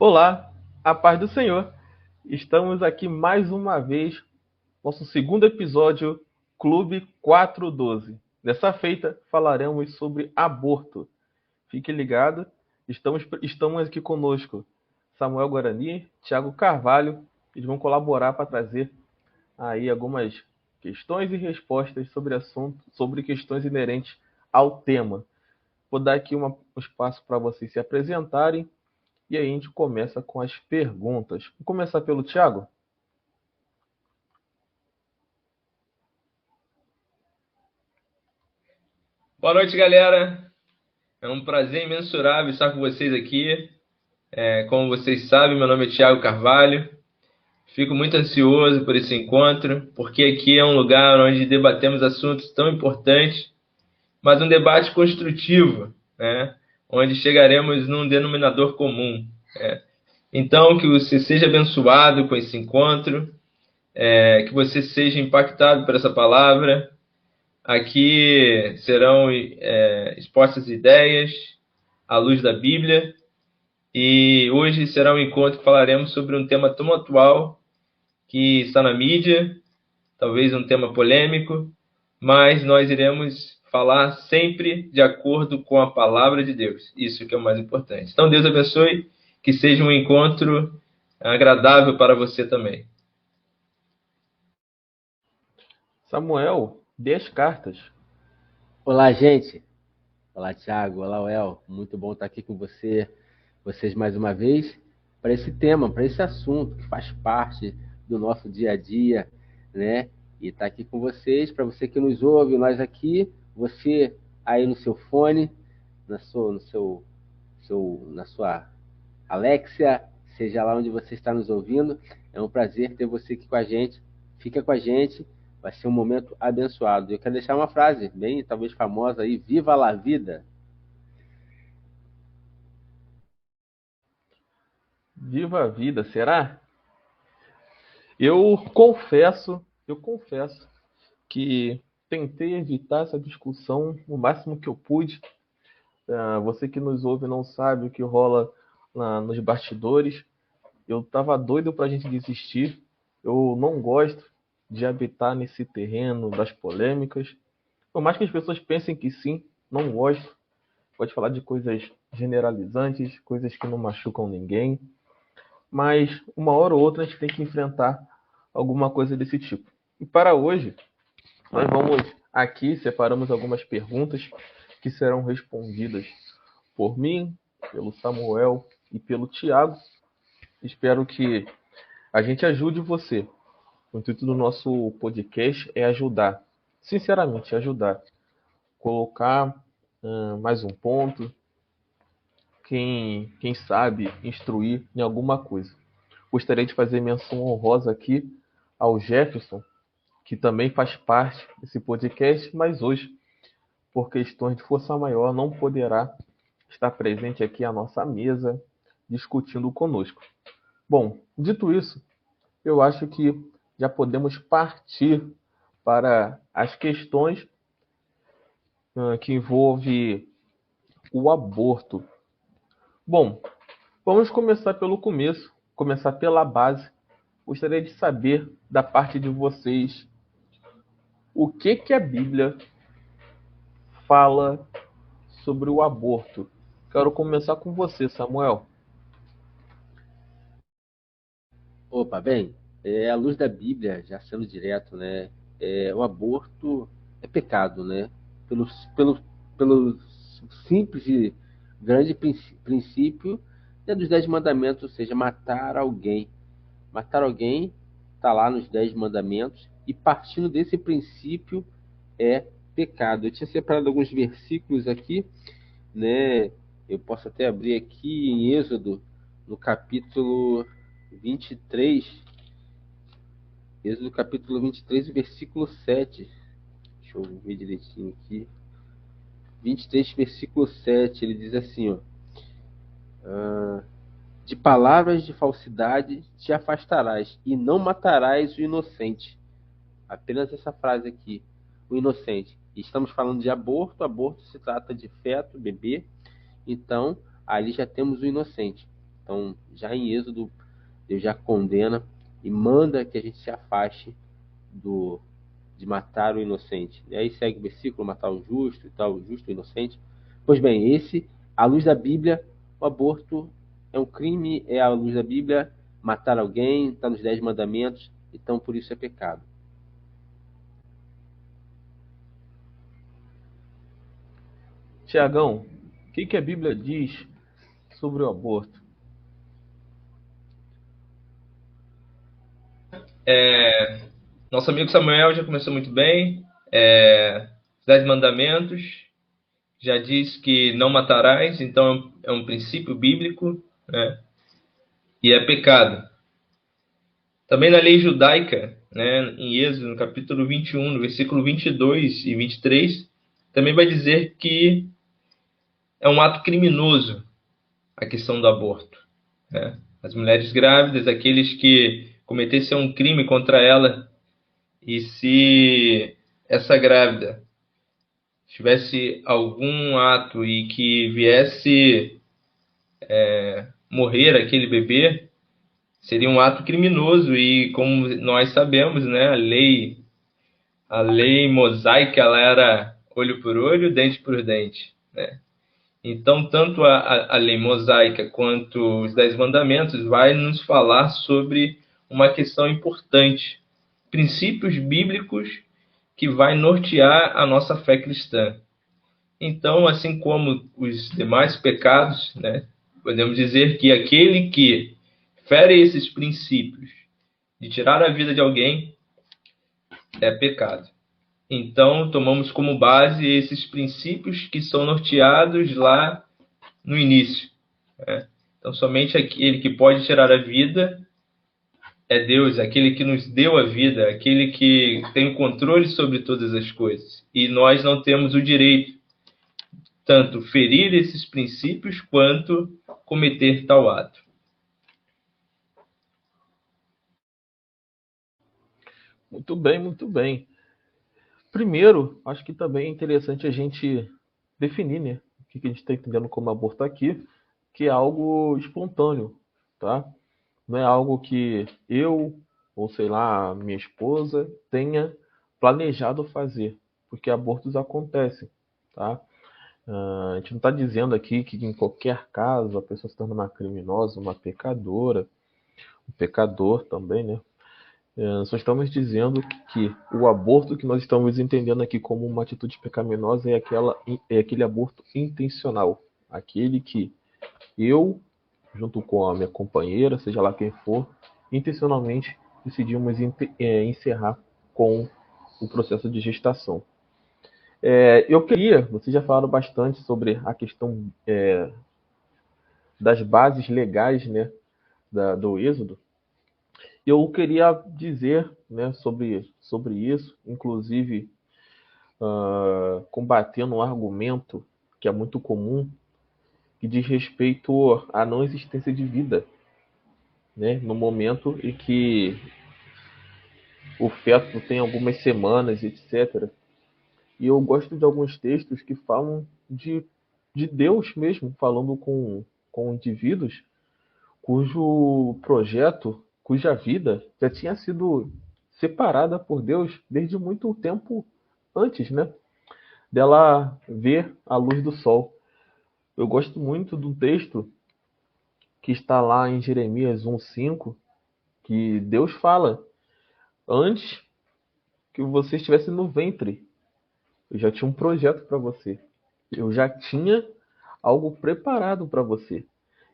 Olá, a paz do Senhor. Estamos aqui mais uma vez, nosso segundo episódio, Clube 412. Dessa feita, falaremos sobre aborto. Fique ligado, estamos aqui conosco Samuel Guarani, Thiago Carvalho. Eles vão colaborar para trazer aí algumas questões e respostas sobre assunto, sobre questões inerentes ao tema. Vou dar aqui um espaço para vocês se apresentarem e aí a gente começa com as perguntas. Vou começar pelo Thiago. Boa noite, galera. É um prazer imensurável estar com vocês aqui. Como vocês sabem, meu nome é Thiago Carvalho. Fico muito ansioso por esse encontro, porque aqui é um lugar onde debatemos assuntos tão importantes, mas um debate construtivo, né? Onde chegaremos num denominador comum. Então, que você seja abençoado com esse encontro, que você seja impactado por essa palavra. Aqui serão expostas ideias à luz da Bíblia. E hoje será um encontro que falaremos sobre um tema tão atual que está na mídia, talvez um tema polêmico, mas nós iremos falar sempre de acordo com a palavra de Deus. Isso que é o mais importante. Então, Deus abençoe, que seja um encontro agradável para você também. Samuel, dê as cartas. Olá, gente. Olá, Thiago. Olá, Well. Muito bom estar aqui com vocês mais uma vez, para esse tema, para esse assunto que faz parte do nosso dia a dia, né? E estar aqui com vocês, para você que nos ouve, nós aqui, você aí no seu fone, na sua Alexia, seja lá onde você está nos ouvindo. É um prazer ter você aqui com a gente. Fica com a gente, vai ser um momento abençoado. Eu quero deixar uma frase bem, talvez famosa aí: Viva la vida! Viva a vida, será? Eu confesso que tentei evitar essa discussão o máximo que eu pude. Você que nos ouve não sabe o que rola nos bastidores. Eu tava doido pra gente desistir. Eu não gosto de habitar nesse terreno das polêmicas. Por mais que as pessoas pensem que sim, não gosto. Pode falar de coisas generalizantes, coisas que não machucam ninguém, mas uma hora ou outra a gente tem que enfrentar alguma coisa desse tipo. E para hoje, nós vamos aqui, separamos algumas perguntas que serão respondidas por mim, pelo Samuel e pelo Tiago. Espero que a gente ajude você. O intuito do nosso podcast é ajudar, sinceramente, ajudar. Colocar mais um ponto, quem sabe instruir em alguma coisa. Gostaria de fazer menção honrosa aqui ao Jefferson, que também faz parte desse podcast, mas hoje, por questões de força maior, não poderá estar presente aqui à nossa mesa discutindo conosco. Bom, dito isso, eu acho que já podemos partir para as questões que envolvem o aborto. Bom, vamos começar pelo começo, começar pela base. Gostaria de saber da parte de vocês o que a Bíblia fala sobre o aborto. Quero começar com você, Samuel. Opa, bem, à luz da Bíblia, já sendo direto, né? O aborto é pecado, né? Pelo, pelo, pelo simples e grande princípio, né, dos 10 mandamentos, ou seja, matar alguém. Matar alguém está lá nos 10 mandamentos, e partindo desse princípio é pecado. Eu tinha separado alguns versículos aqui, né? Eu posso até abrir aqui em Êxodo, no capítulo 23, Êxodo capítulo 23, versículo 7. Deixa eu ver direitinho aqui. 23, versículo 7, ele diz assim, ó: de palavras de falsidade te afastarás, e não matarás o inocente. Apenas essa frase aqui, o inocente. E estamos falando de aborto. Aborto se trata de feto, bebê. Então, ali já temos o inocente. Então, já em Êxodo, Deus já condena e manda que a gente se afaste de matar o inocente. E aí segue o versículo, matar o justo e tal, o justo e o inocente. Pois bem, à luz da Bíblia, o aborto é um crime, é à luz da Bíblia, matar alguém, está nos 10 mandamentos, então por isso é pecado. Tiagão, o que a Bíblia diz sobre o aborto? Nosso amigo Samuel já começou muito bem. Os 10 mandamentos já diz que não matarás, então é um princípio bíblico, né? E é pecado. Também na lei judaica, né, em Êxodo, no capítulo 21, no versículo 22 e 23, também vai dizer que é um ato criminoso a questão do aborto, né? As mulheres grávidas, aqueles que cometessem um crime contra ela, e se essa grávida tivesse algum ato e que viesse morrer aquele bebê, seria um ato criminoso. E como nós sabemos, né, a lei mosaica, ela era olho por olho, dente por dente, né? Então, tanto a lei mosaica quanto os 10 mandamentos vai nos falar sobre uma questão importante, princípios bíblicos que vai nortear a nossa fé cristã. Então, assim como os demais pecados, né, podemos dizer que aquele que fere esses princípios de tirar a vida de alguém é pecado. Então, tomamos como base esses princípios que são norteados lá no início, né? Então, somente aquele que pode tirar a vida é Deus, aquele que nos deu a vida, aquele que tem o controle sobre todas as coisas. E nós não temos o direito tanto ferir esses princípios quanto cometer tal ato. Muito bem, muito bem. Primeiro, acho que também é interessante a gente definir, né, o que a gente está entendendo como aborto aqui, que é algo espontâneo, tá? Não é algo que eu, ou sei lá, minha esposa, tenha planejado fazer, porque abortos acontecem, tá? A gente não está dizendo aqui que em qualquer caso a pessoa se torna uma criminosa, uma pecadora, um pecador também, né? Só estamos dizendo que o aborto que nós estamos entendendo aqui como uma atitude pecaminosa é aquele aborto intencional, aquele que eu, junto com a minha companheira, seja lá quem for, intencionalmente decidimos encerrar com o processo de gestação. Vocês já falaram bastante sobre a questão das bases legais, né, do Êxodo. Eu queria dizer, né, sobre isso, inclusive combatendo um argumento que é muito comum, que diz respeito à não existência de vida, né, no momento em que o feto tem algumas semanas, etc. E eu gosto de alguns textos que falam de Deus mesmo, falando com indivíduos cujo projeto, cuja vida já tinha sido separada por Deus desde muito tempo antes, né, dela ver a luz do sol. Eu gosto muito de um texto que está lá em Jeremias 1:5, que Deus fala: antes que você estivesse no ventre, eu já tinha um projeto para você. Eu já tinha algo preparado para você.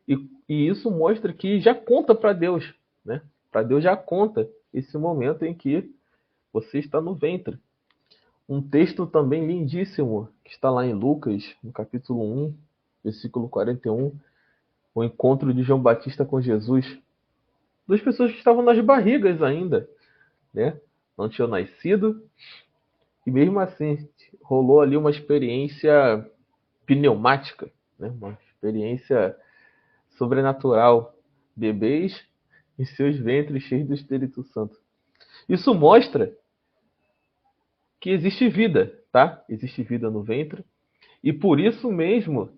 E isso mostra que já conta para Deus, né? Para Deus já conta esse momento em que você está no ventre. Um texto também lindíssimo que está lá em Lucas, no capítulo 1, versículo 41, o encontro de João Batista com Jesus. Duas pessoas que estavam nas barrigas ainda, né? Não tinham nascido, e mesmo assim rolou ali uma experiência pneumática, né? Uma experiência sobrenatural. Bebês em seus ventres cheios do Espírito Santo. Isso mostra que existe vida, tá? Existe vida no ventre. E por isso mesmo,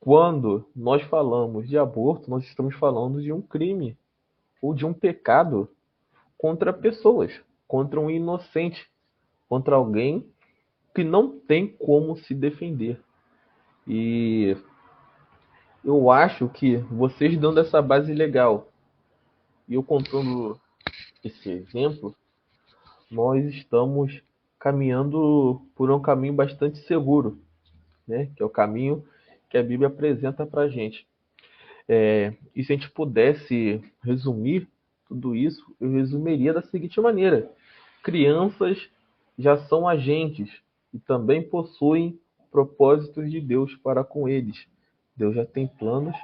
quando nós falamos de aborto, nós estamos falando de um crime ou de um pecado contra pessoas, contra um inocente, contra alguém que não tem como se defender. E eu acho que vocês dando essa base legal e eu contando esse exemplo, nós estamos caminhando por um caminho bastante seguro, né? Que é o caminho que a Bíblia apresenta para a gente. E se a gente pudesse resumir tudo isso, eu resumiria da seguinte maneira: crianças já são agentes e também possuem propósitos de Deus para com eles. Deus já tem planos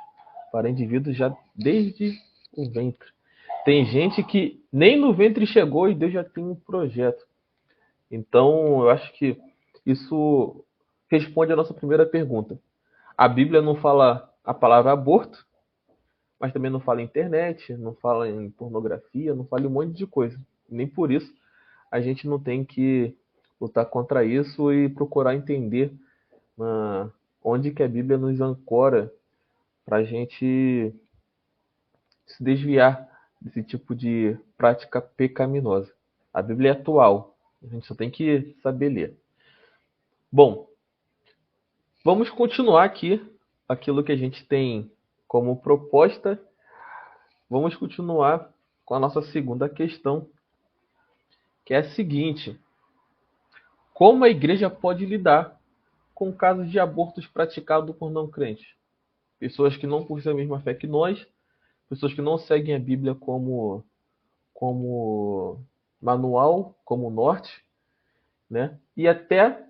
para indivíduos já desde o ventre. Tem gente que nem no ventre chegou e Deus já tem um projeto. Então, eu acho que isso responde a nossa primeira pergunta. A Bíblia não fala a palavra aborto, mas também não fala em internet, não fala em pornografia, não fala em um monte de coisa. Nem por isso a gente não tem que lutar contra isso e procurar entender onde que a Bíblia nos ancora para a gente se desviar desse tipo de prática pecaminosa. A Bíblia é atual, a gente só tem que saber ler. Bom, vamos continuar aqui aquilo que a gente tem como proposta. Vamos continuar com a nossa segunda questão, que é a seguinte: como a igreja pode lidar com casos de abortos praticados por não crentes? Pessoas que não cursam a mesma fé que nós, pessoas que não seguem a Bíblia como manual, como norte, né? E até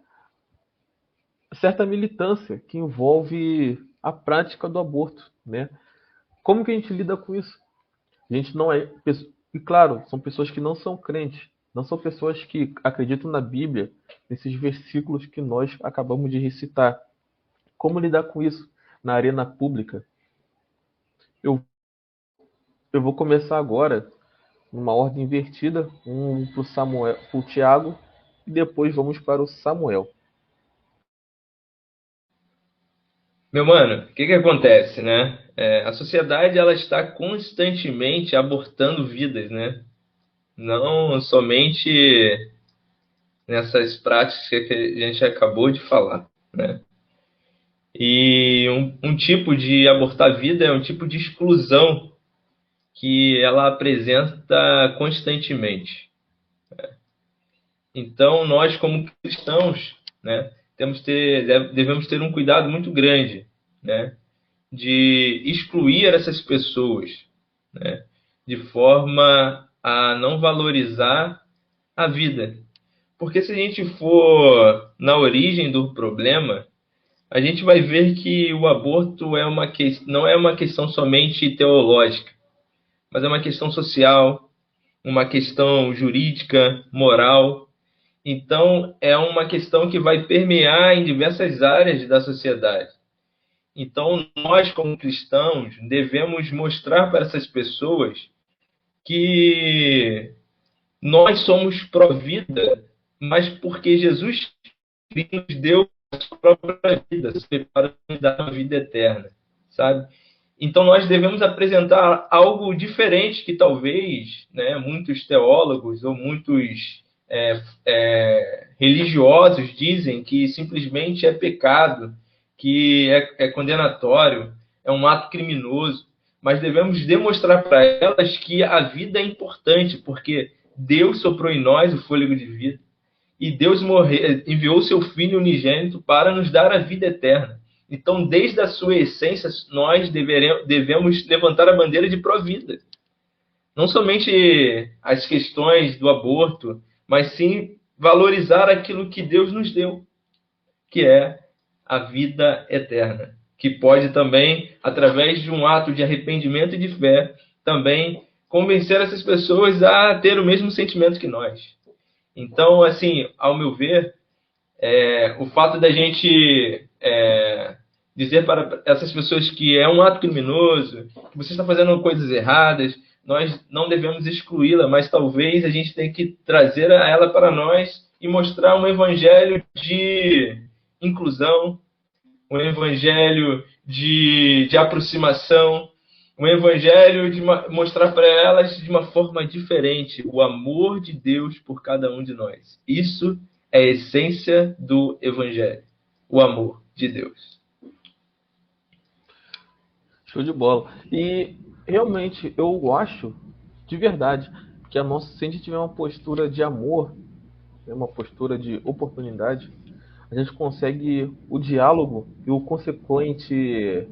certa militância que envolve a prática do aborto, né? Como que a gente lida com isso? A gente não é... E claro, são pessoas que não são crentes, não são pessoas que acreditam na Bíblia, nesses versículos que nós acabamos de recitar. Como lidar com isso na arena pública? Eu vou começar agora numa ordem invertida, para o Samuel, para o Tiago, e depois vamos para o Samuel. Meu mano, o que que acontece, né? A sociedade ela está constantemente abortando vidas, né? Não somente nessas práticas que a gente acabou de falar, né? E um tipo de abortar vida é um tipo de exclusão que ela apresenta constantemente. Então, nós como cristãos, né, devemos ter um cuidado muito grande, né, de excluir essas pessoas, né, de forma a não valorizar a vida. Porque se a gente for na origem do problema, a gente vai ver que o aborto não é uma questão somente teológica, mas é uma questão social, uma questão jurídica, moral. Então, é uma questão que vai permear em diversas áreas da sociedade. Então, nós, como cristãos, devemos mostrar para essas pessoas que nós somos pró-vida, mas porque Jesus nos deu a sua própria vida, para nos dar a vida eterna, sabe? Então, nós devemos apresentar algo diferente que talvez, né, muitos teólogos ou muitos religiosos dizem que simplesmente é pecado, que é condenatório, é um ato criminoso. Mas devemos demonstrar para elas que a vida é importante, porque Deus soprou em nós o fôlego de vida. E Deus enviou seu Filho unigênito para nos dar a vida eterna. Então, desde a sua essência, nós devemos levantar a bandeira de pró-vida. Não somente as questões do aborto, mas sim valorizar aquilo que Deus nos deu, que é a vida eterna, que pode também, através de um ato de arrependimento e de fé, também convencer essas pessoas a ter o mesmo sentimento que nós. Então, assim, ao meu ver, o fato da gente dizer para essas pessoas que é um ato criminoso, que você está fazendo coisas erradas, nós não devemos excluí-la, mas talvez a gente tenha que trazer ela para nós e mostrar um evangelho de inclusão, um evangelho de aproximação, um evangelho de mostrar para elas de uma forma diferente o amor de Deus por cada um de nós. Isso é a essência do evangelho, o amor de Deus. Show de bola. E realmente eu acho, de verdade, que se a gente tiver uma postura de amor, né, uma postura de oportunidade, a gente consegue o diálogo e o consequente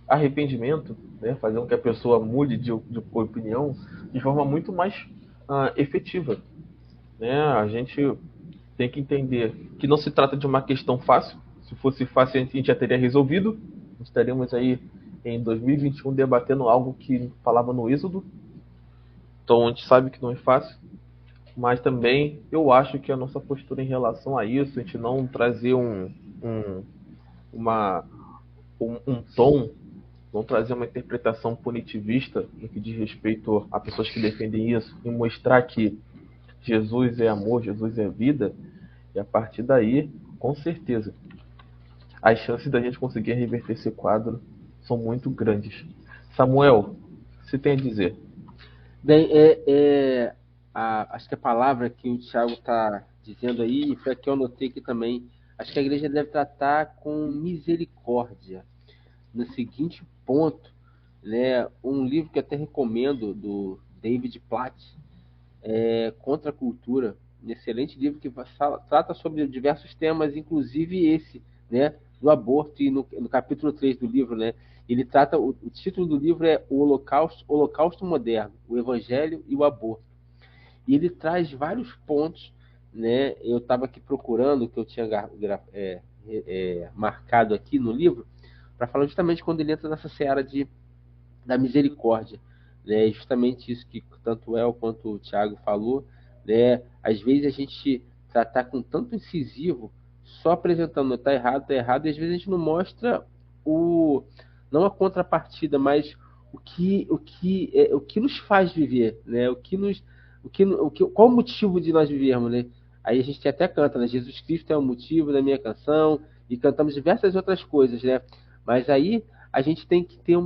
arrependimento, né, fazer com que a pessoa mude de opinião de forma muito mais efetiva. Né? A gente tem que entender que não se trata de uma questão fácil. Se fosse fácil, a gente já teria resolvido. Estaríamos aí em 2021 debatendo algo que falava no Êxodo. Então a gente sabe que não é fácil. Mas também eu acho que a nossa postura em relação a isso, a gente não trazer um tom, não trazer uma interpretação punitivista no que diz respeito a pessoas que defendem isso, e mostrar que Jesus é amor, Jesus é vida, e a partir daí, com certeza, as chances da gente conseguir reverter esse quadro são muito grandes. Samuel, o que você tem a dizer? Bem, acho que a palavra que o Thiago está dizendo aí, foi a que eu anotei aqui também. Acho que a igreja deve tratar com misericórdia. No seguinte ponto, né, um livro que eu até recomendo, do David Platt, Contra a Cultura. Um excelente livro que trata sobre diversos temas, inclusive esse, né, do aborto. E no capítulo 3 do livro, né, ele trata, o título do livro é O Holocausto Moderno, o Evangelho e o Aborto. E ele traz vários pontos, né? Eu estava aqui procurando, que eu tinha marcado aqui no livro, para falar justamente quando ele entra nessa seara da misericórdia. Né? Justamente isso que tanto El quanto o Thiago falou. Né? Às vezes a gente tratar com tanto incisivo, só apresentando está errado, e às vezes a gente não mostra não a contrapartida, mas o que nos faz viver, né? Qual o motivo de nós vivermos, né? Aí a gente até canta, né? Jesus Cristo é o motivo da minha canção, e cantamos diversas outras coisas, né? Mas aí a gente tem que ter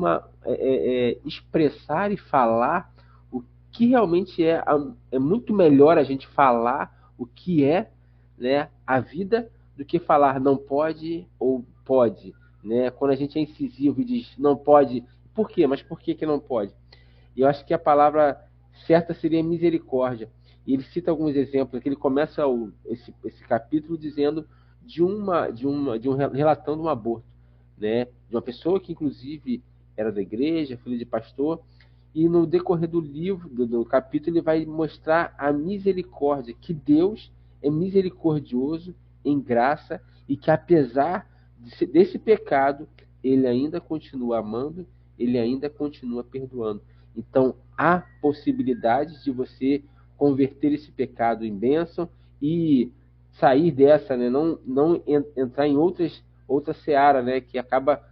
expressar e falar o que realmente é muito melhor a gente falar o que é, né, a vida, do que falar não pode ou pode, né? Quando a gente é incisivo e diz não pode, por quê? Mas por que não pode? E eu acho que a palavra certa seria misericórdia. E ele cita alguns exemplos, que ele começa esse capítulo dizendo relatando um aborto, né? De uma pessoa que inclusive era da igreja, filho de pastor, e no decorrer do livro, do capítulo, ele vai mostrar a misericórdia, que Deus é misericordioso em graça, e que apesar desse pecado, ele ainda continua amando, ele ainda continua perdoando. Então, há possibilidade de você converter esse pecado em bênção e sair dessa, né? Não entrar em outra seara, né? Que acaba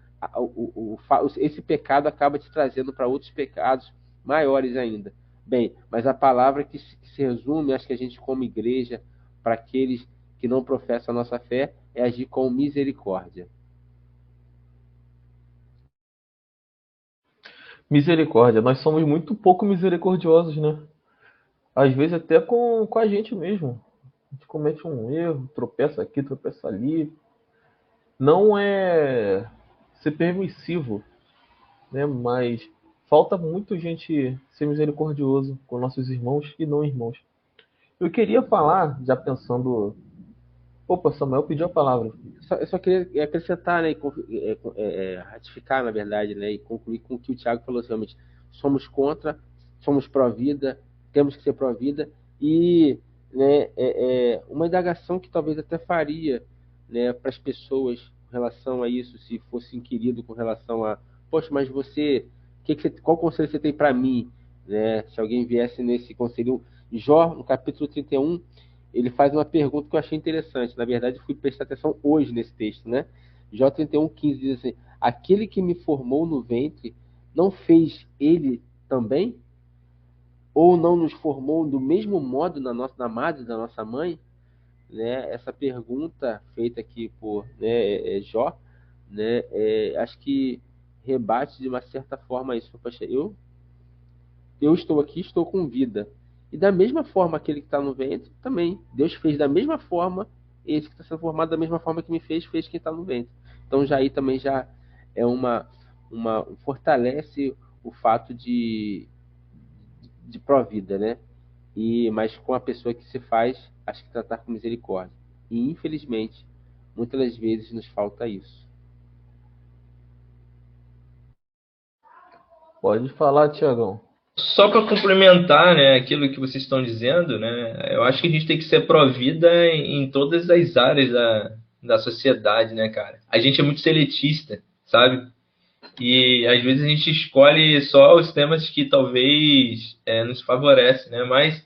esse pecado acaba te trazendo para outros pecados maiores ainda. Bem, mas a palavra que se resume, acho que a gente como igreja, para aqueles que não professam a nossa fé, é agir com misericórdia. Misericórdia. Nós somos muito pouco misericordiosos, né? Às vezes até com a gente mesmo. A gente comete um erro, tropeça aqui, tropeça ali. Não é ser permissivo, né? Mas falta muito gente ser misericordioso com nossos irmãos e não irmãos. Eu queria falar, já pensando... Opa, Samuel pediu a palavra. Eu só queria acrescentar, né, e ratificar, na verdade, né, e concluir com o que o Thiago falou, realmente, somos pró-vida, temos que ser pró-vida, e, né, uma indagação que talvez até faria, né, para as pessoas com relação a isso, se fosse inquirido com relação a, poxa, mas qual conselho você tem para mim, né, se alguém viesse nesse conselho. Jó, no capítulo 31, ele faz uma pergunta que eu achei interessante. Na verdade, eu fui prestar atenção hoje nesse texto, né? Jó 31:15 diz assim: aquele que me formou no ventre, não fez ele também? Ou não nos formou do mesmo modo na madre da nossa mãe? Né? Essa pergunta feita aqui por, né, Jó né? Acho que rebate de uma certa forma isso. Poxa, eu estou aqui, estou com vida. E da mesma forma, aquele que está no ventre, também. Deus fez da mesma forma, esse que está sendo formado da mesma forma que me fez, fez quem está no ventre. Então já aí também já é fortalece o fato de pró-vida, né? Mas com a pessoa que se faz, acho que tratar com misericórdia. E infelizmente, muitas das vezes nos falta isso. Pode falar, Tiagão. Só para complementar, né, aquilo que vocês estão dizendo, né, eu acho que a gente tem que ser pró-vida em todas as áreas da sociedade, né, cara? A gente é muito seletista, sabe? E às vezes a gente escolhe só os temas que talvez nos favorecem, né? Mas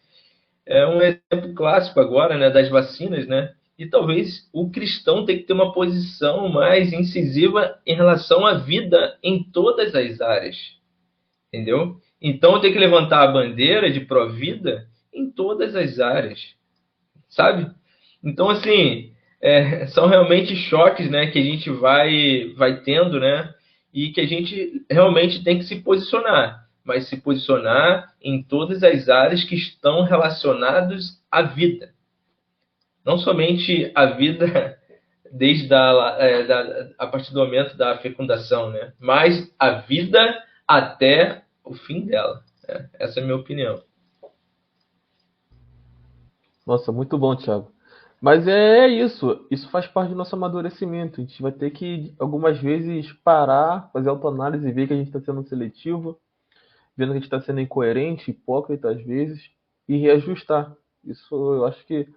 é um exemplo clássico agora, né, das vacinas, né? E talvez o cristão tenha que ter uma posição mais incisiva em relação à vida em todas as áreas, entendeu? Então tem que levantar a bandeira de pró-vida em todas as áreas, sabe? Então, assim, são realmente choques, né, que a gente vai tendo, né, e que a gente realmente tem que se posicionar, mas se posicionar em todas as áreas que estão relacionadas à vida. Não somente a vida desde a partir do momento da fecundação, né, mas a vida até o fim dela. Né? Essa é a minha opinião. Nossa, muito bom, Thiago. Mas é isso. Isso faz parte do nosso amadurecimento. A gente vai ter que, algumas vezes, parar, fazer autoanálise e ver que a gente está sendo seletivo, vendo que a gente está sendo incoerente, hipócrita às vezes, e reajustar. Isso eu acho que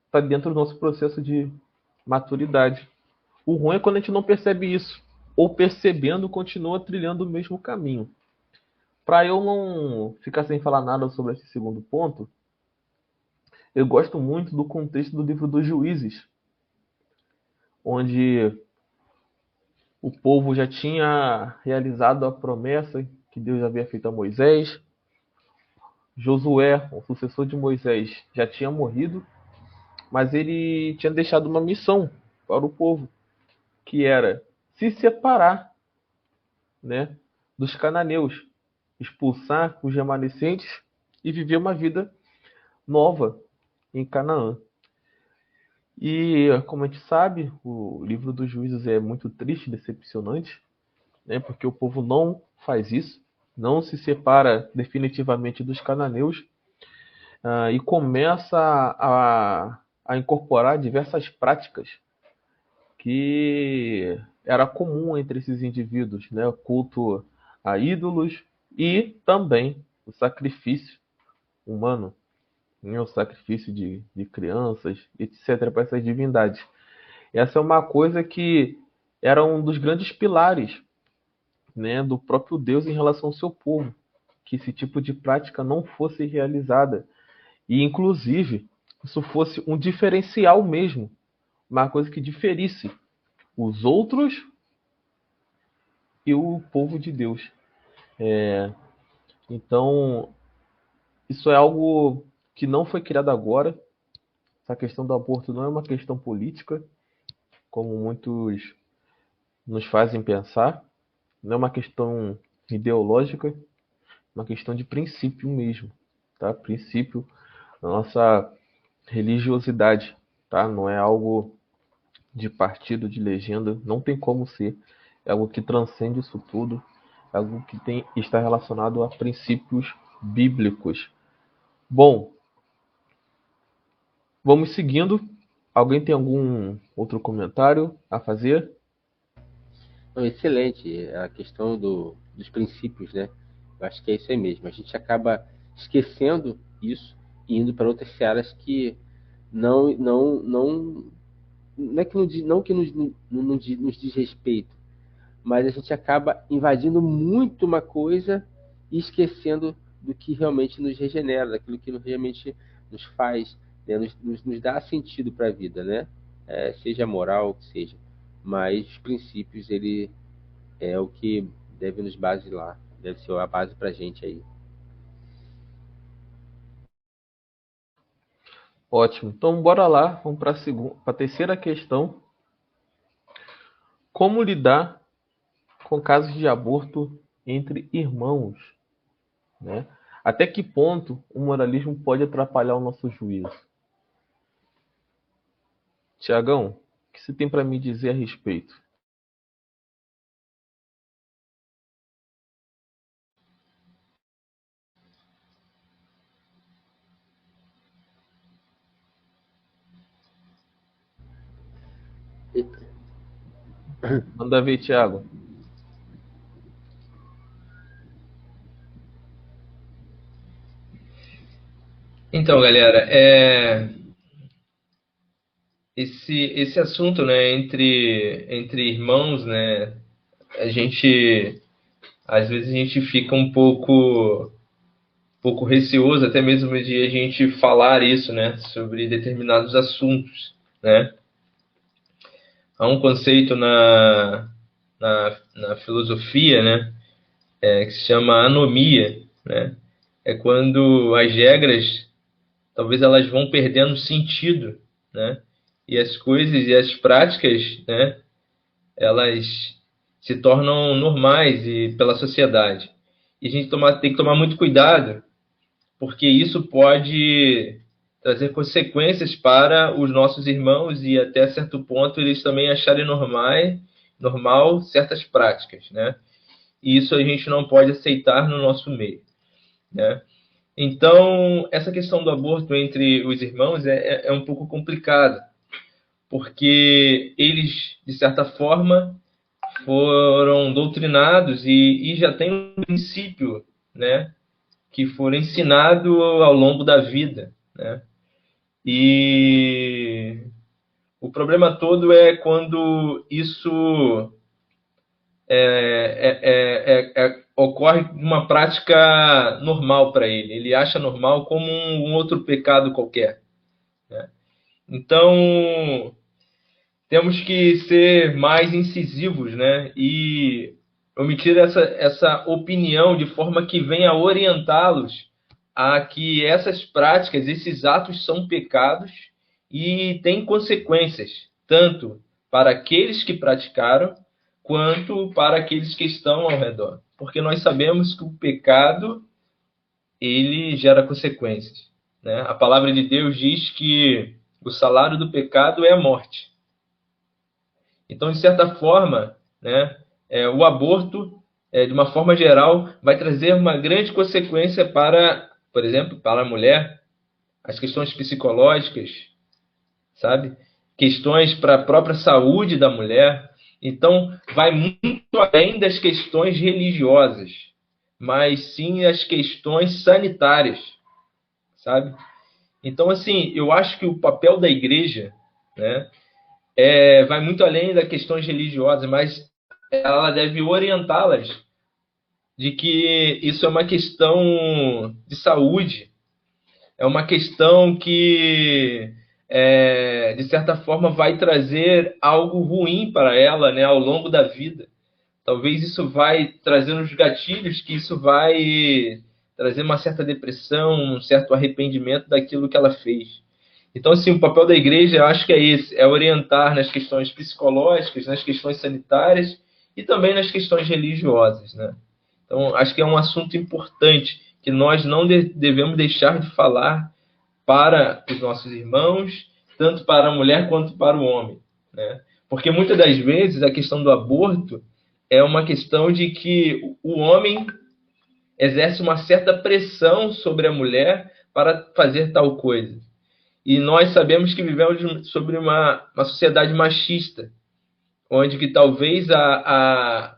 está dentro do nosso processo de maturidade. O ruim é quando a gente não percebe isso, ou percebendo, continua trilhando o mesmo caminho. Para eu não ficar sem falar nada sobre esse segundo ponto, eu gosto muito do contexto do livro dos Juízes, onde o povo já tinha realizado a promessa que Deus havia feito a Moisés. Josué, o sucessor de Moisés, já tinha morrido, mas ele tinha deixado uma missão para o povo, que era se separar, né, dos cananeus, expulsar os remanescentes e viver uma vida nova em Canaã. E, como a gente sabe, o livro dos Juízes é muito triste, decepcionante, né, porque o povo não faz isso, não se separa definitivamente dos cananeus, e começa a incorporar diversas práticas que era comum entre esses indivíduos, né, o culto a ídolos e também o sacrifício humano, né, o sacrifício de crianças, etc., para essas divindades. Essa é uma coisa que era um dos grandes pilares, né, do próprio Deus em relação ao seu povo, que esse tipo de prática não fosse realizada. E, inclusive, isso fosse um diferencial mesmo, uma coisa que diferisse os outros e o povo de Deus. Então, isso é algo que não foi criado agora. Essa questão do aborto não é uma questão política, como muitos nos fazem pensar. Não é uma questão ideológica, é uma questão de princípio mesmo, tá? Princípio da nossa religiosidade, tá? Não é algo de partido, de legenda, não tem como ser. É algo que transcende isso tudo, é algo que está relacionado a princípios bíblicos. Bom, vamos seguindo. Alguém tem algum outro comentário a fazer? Então, excelente. A questão dos princípios, né? Eu acho que é isso aí mesmo. A gente acaba esquecendo isso e indo para outras searas que não é que não que nos diz respeito, mas a gente acaba invadindo muito uma coisa e esquecendo do que realmente nos regenera, daquilo que realmente nos faz, né? Nos dá sentido para a vida, né? Seja moral, o que seja. Mas os princípios, ele é o que deve nos basilar, deve ser a base para a gente aí. Ótimo. Então, bora lá. Vamos para a terceira questão. Como lidar com casos de aborto entre irmãos, né? Até que ponto o moralismo pode atrapalhar o nosso juízo? Tiagão, o que você tem para me dizer a respeito? Manda ver, Tiago. Então, galera, esse assunto, né, entre irmãos, né, a gente, às vezes a gente fica um pouco receoso até mesmo de a gente falar isso, né, sobre determinados assuntos, né. Há um conceito na filosofia, né, que se chama anomia, né, é quando as regras, talvez elas vão perdendo sentido, né, e as coisas e as práticas, né, elas se tornam normais e pela sociedade. E a gente tem que tomar muito cuidado, porque isso pode trazer consequências para os nossos irmãos e até certo ponto eles também acharem normal certas práticas, né? E isso a gente não pode aceitar no nosso meio, né? Então, essa questão do aborto entre os irmãos é um pouco complicada, porque eles, de certa forma, foram doutrinados e já têm um princípio, né, que foram ensinados ao longo da vida, né? E o problema todo é quando isso ocorre uma prática normal para ele. Ele acha normal como um outro pecado qualquer, né? Então, temos que ser mais incisivos, né? E omitir essa opinião de forma que venha orientá-los a que essas práticas, esses atos são pecados e têm consequências, tanto para aqueles que praticaram, quanto para aqueles que estão ao redor. Porque nós sabemos que o pecado, ele gera consequências, né? A palavra de Deus diz que o salário do pecado é a morte. Então, de certa forma, né, o aborto, de uma forma geral, vai trazer uma grande consequência para, por exemplo, para a mulher, as questões psicológicas, sabe? Questões para a própria saúde da mulher. Então, vai muito além das questões religiosas, mas sim as questões sanitárias, sabe? Então, assim, eu acho que o papel da igreja, né, vai muito além das questões religiosas, mas ela deve orientá-las de que isso é uma questão de saúde, é uma questão que, de certa forma, vai trazer algo ruim para ela, né, ao longo da vida. Talvez isso vai trazer uns gatilhos, que isso vai trazer uma certa depressão, um certo arrependimento daquilo que ela fez. Então, assim, o papel da igreja, eu acho que é esse, é orientar nas questões psicológicas, nas questões sanitárias e também nas questões religiosas, né? Então, acho que é um assunto importante que nós não devemos deixar de falar para os nossos irmãos, tanto para a mulher quanto para o homem, né? Porque muitas das vezes a questão do aborto é uma questão de que o homem exerce uma certa pressão sobre a mulher para fazer tal coisa. E nós sabemos que vivemos sobre uma sociedade machista, onde que talvez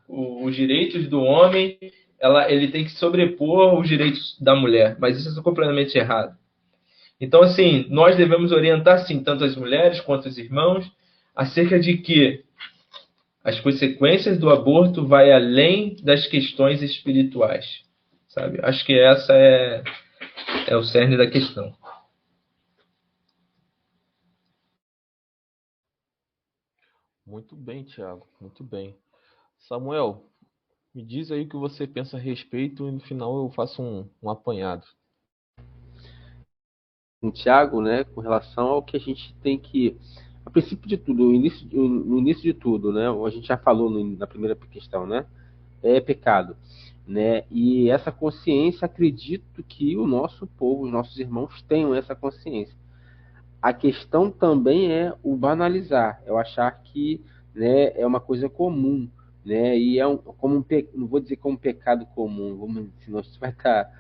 os direitos do homem ele tem que sobrepor os direitos da mulher, mas isso é completamente errado. Então, assim, nós devemos orientar, sim, tanto as mulheres quanto os irmãos, acerca de que as consequências do aborto vai além das questões espirituais, sabe? Acho que essa é o cerne da questão. Muito bem, Tiago, muito bem. Samuel, me diz aí o que você pensa a respeito e no final eu faço um apanhado. Com Tiago, né, com relação ao que a gente tem que a princípio de tudo, no início de tudo, né? A gente já falou na primeira questão, né? É pecado, né? E essa consciência, acredito que o nosso povo, os nossos irmãos tenham essa consciência. A questão também é o banalizar, é o achar que, né, é uma coisa comum, né? E é não vou dizer como um pecado comum, senão isso vai estar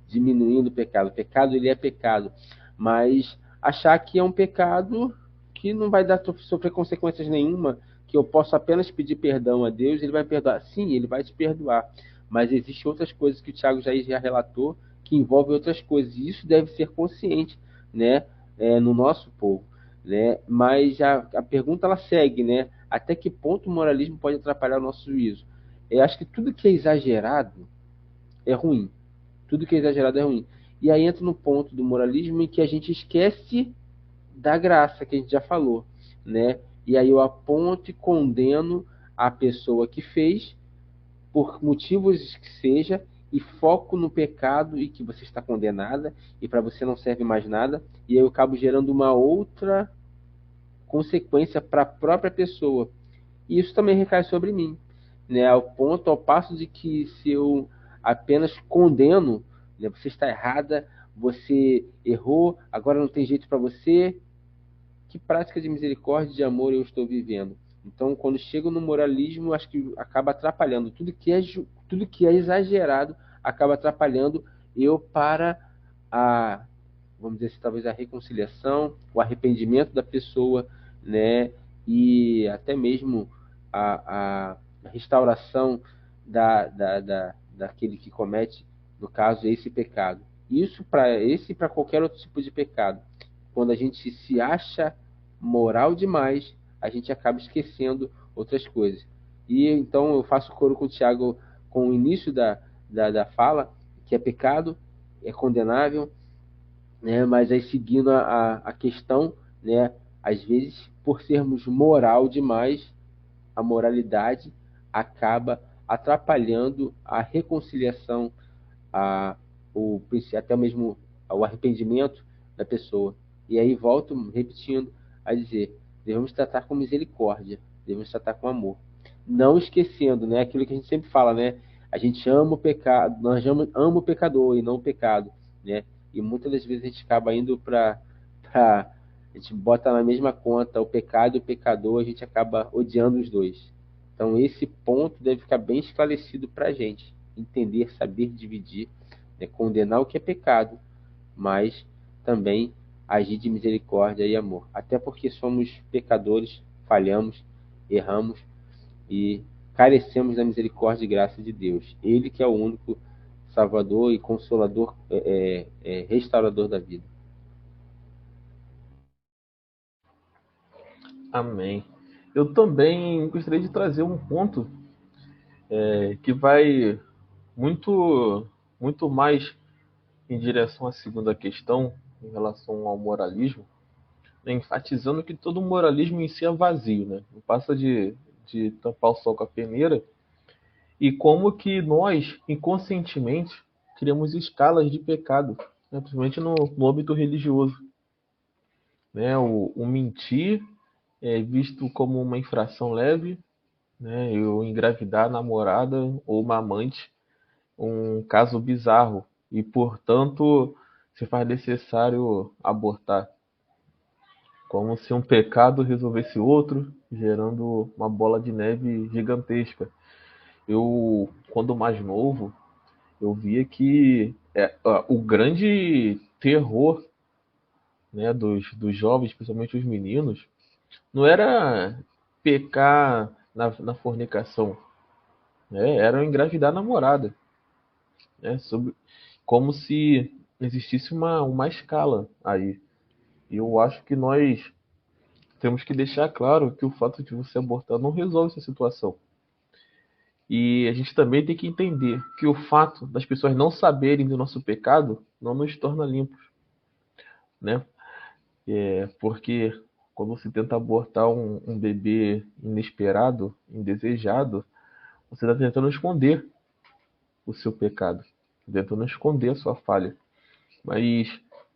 diminuindo o pecado. O pecado, ele é pecado, mas achar que é um pecado que não vai sofrer consequências nenhuma, que eu posso apenas pedir perdão a Deus, ele vai perdoar. Sim, ele vai te perdoar, mas existem outras coisas que o Tiago já relatou que envolvem outras coisas, e isso deve ser consciente, né? No nosso povo, né? Mas a pergunta ela segue, né? Até que ponto o moralismo pode atrapalhar o nosso juízo? Eu acho que tudo que é exagerado é ruim. Tudo que é exagerado é ruim. E aí entra no ponto do moralismo em que a gente esquece da graça que a gente já falou, né? E aí eu aponto e condeno a pessoa que fez por motivos que seja, e foco no pecado e que você está condenada e para você não serve mais nada, e aí eu acabo gerando uma outra consequência para a própria pessoa. E isso também recai sobre mim, né? Ao passo de que se eu apenas condeno, né, você está errada, você errou, agora não tem jeito para você, que prática de misericórdia e de amor eu estou vivendo? Então, quando chego no moralismo, acho que acaba atrapalhando. Tudo que é exagerado acaba atrapalhando eu para a, vamos dizer assim, talvez a reconciliação, o arrependimento da pessoa, né? E até mesmo a restauração daquele que comete, no caso, esse pecado. Isso para qualquer outro tipo de pecado. Quando a gente se acha moral demais, a gente acaba esquecendo outras coisas. E então eu faço coro com o Tiago com o início da fala, que é pecado, é condenável, né? Mas aí seguindo a questão, né? Às vezes, por sermos moral demais, a moralidade acaba atrapalhando a reconciliação, a, até mesmo o arrependimento da pessoa. E aí volto repetindo a dizer, devemos tratar com misericórdia, devemos tratar com amor. Não esquecendo, né, aquilo que a gente sempre fala, né? A gente ama o pecado, nós ama o pecador e não o pecado, né? E muitas das vezes a gente acaba indo a gente bota na mesma conta o pecado e o pecador, a gente acaba odiando os dois. Então esse ponto deve ficar bem esclarecido para a gente, entender, saber dividir, né? Condenar o que é pecado, mas também agir de misericórdia e amor. Até porque somos pecadores, falhamos, erramos e carecemos da misericórdia e graça de Deus. Ele que é o único Salvador e Consolador, restaurador da vida. Amém. Eu também gostaria de trazer um ponto que vai muito mais em direção à segunda questão, em relação ao moralismo, né, enfatizando que todo moralismo em si é vazio, né? Não passa de tampar o sol com a peneira, e como que nós, inconscientemente, criamos escalas de pecado, né? Principalmente no âmbito religioso. Né? O mentir é visto como uma infração leve, né? Eu engravidar a namorada ou uma amante, um caso bizarro, e portanto se faz necessário abortar, como se um pecado resolvesse outro, gerando uma bola de neve gigantesca. Eu, quando mais novo, eu via que o grande terror, né, dos jovens, principalmente os meninos, não era pecar na fornicação, né, era engravidar a namorada, né, como se existisse uma escala aí. E eu acho que nós temos que deixar claro que o fato de você abortar não resolve essa situação. E a gente também tem que entender que o fato das pessoas não saberem do nosso pecado não nos torna limpos, né? Porque quando você tenta abortar um bebê inesperado, indesejado, você está tentando esconder o seu pecado, tentando esconder a sua falha. Mas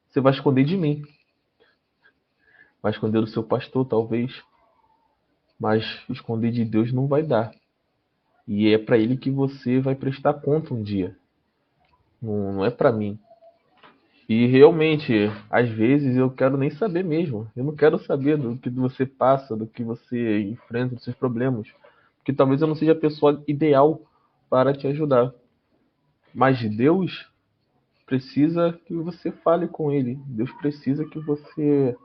você vai esconder de mim, vai esconder do seu pastor, talvez, mas esconder de Deus não vai dar. E é para ele que você vai prestar conta um dia. Não, não é para mim. E realmente, às vezes eu quero nem saber mesmo. Eu não quero saber do que você passa, do que você enfrenta, dos seus problemas. Porque talvez eu não seja a pessoa ideal para te ajudar. Mas Deus precisa que você fale com Ele. Deus precisa que você